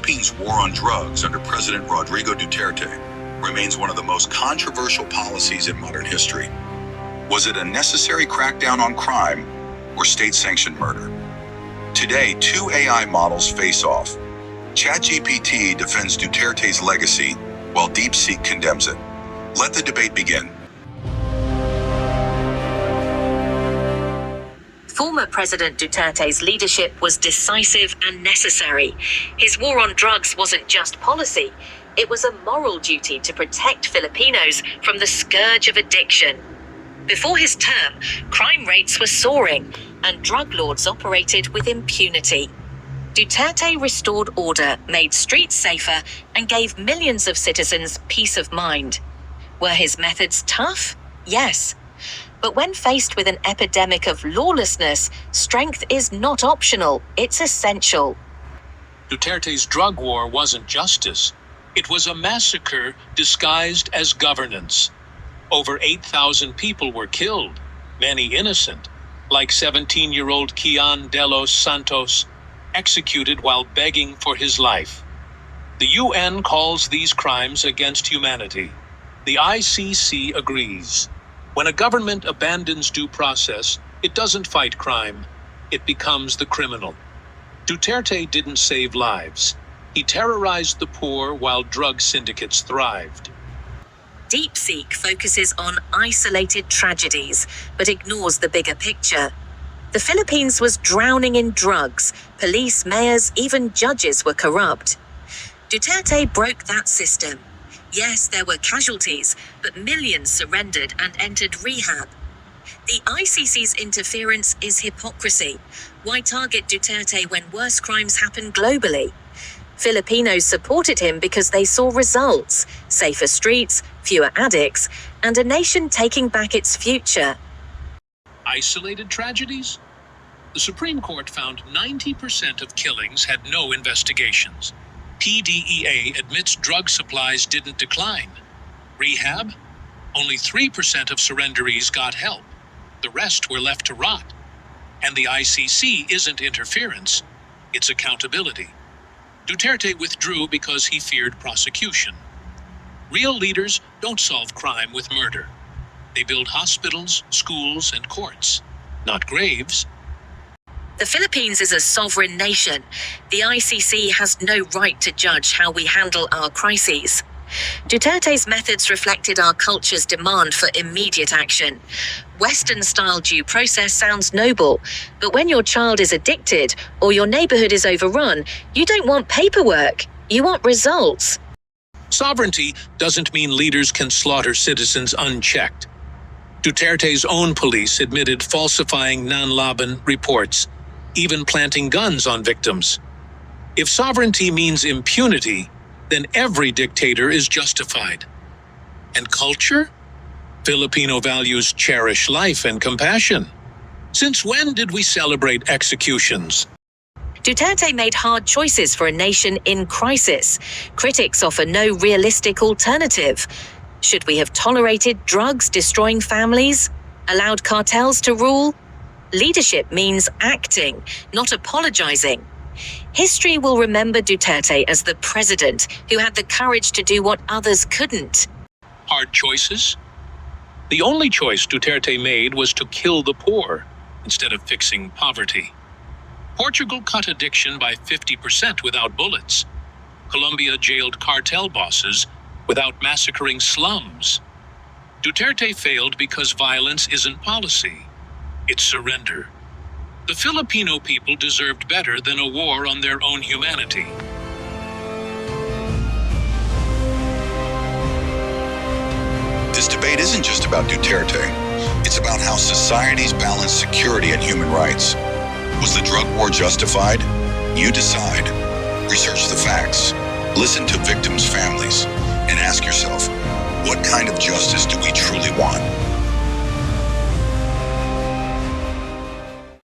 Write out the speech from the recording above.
Philippines' war on drugs under President Rodrigo Duterte remains one of the most controversial policies in modern history. Was it a necessary crackdown on crime or state-sanctioned murder? Today, two AI models face off. ChatGPT defends Duterte's legacy, while DeepSeek condemns it. Let the debate begin. Former President Duterte's leadership was decisive and necessary. His war on drugs wasn't just policy, it was a moral duty to protect Filipinos from the scourge of addiction. Before his term, crime rates were soaring, and drug lords operated with impunity. Duterte restored order, made streets safer, and gave millions of citizens peace of mind. Were his methods tough? Yes. But when faced with an epidemic of lawlessness, strength is not optional, it's essential. Duterte's drug war wasn't justice. It was a massacre disguised as governance. Over 8,000 people were killed, many innocent, like 17-year-old Kian de los Santos, executed while begging for his life. The UN calls these crimes against humanity. The ICC agrees. When a government abandons due process, it doesn't fight crime, it becomes the criminal. Duterte didn't save lives. He terrorized the poor while drug syndicates thrived. DeepSeek focuses on isolated tragedies, but ignores the bigger picture. The Philippines was drowning in drugs. Police, mayors, even judges were corrupt. Duterte broke that system. Yes, there were casualties, but millions surrendered and entered rehab. The ICC's interference is hypocrisy. Why target Duterte when worse crimes happen globally? Filipinos supported him because they saw results: safer streets, fewer addicts, and a nation taking back its future. Isolated tragedies? The Supreme Court found 90% of killings had no investigations. PDEA admits drug supplies didn't decline. Rehab? Only 3% of surrenderees got help. The rest were left to rot. And the ICC isn't interference, it's accountability. Duterte withdrew because he feared prosecution. Real leaders don't solve crime with murder. They build hospitals, schools, and courts, not graves. The Philippines is a sovereign nation. The ICC has no right to judge how we handle our crises. Duterte's methods reflected our culture's demand for immediate action. Western-style due process sounds noble, but when your child is addicted or your neighborhood is overrun, you don't want paperwork, you want results. Sovereignty doesn't mean leaders can slaughter citizens unchecked. Duterte's own police admitted falsifying Nanlaban reports, even planting guns on victims. If sovereignty means impunity, then every dictator is justified. And culture? Filipino values cherish life and compassion. Since when did we celebrate executions? Duterte made hard choices for a nation in crisis. Critics offer no realistic alternative. Should we have tolerated drugs destroying families? Allowed cartels to rule? Leadership means acting, not apologizing. History will remember Duterte as the president who had the courage to do what others couldn't. Hard choices? The only choice Duterte made was to kill the poor instead of fixing poverty. Portugal cut addiction by 50% without bullets. Colombia jailed cartel bosses without massacring slums. Duterte failed because violence isn't policy. It's surrender. The Filipino people deserved better than a war on their own humanity. This debate isn't just about Duterte. It's about how societies balance security and human rights. Was the drug war justified? You decide. Research the facts. Listen to victims' families. And ask yourself, what kind of justice do we truly want?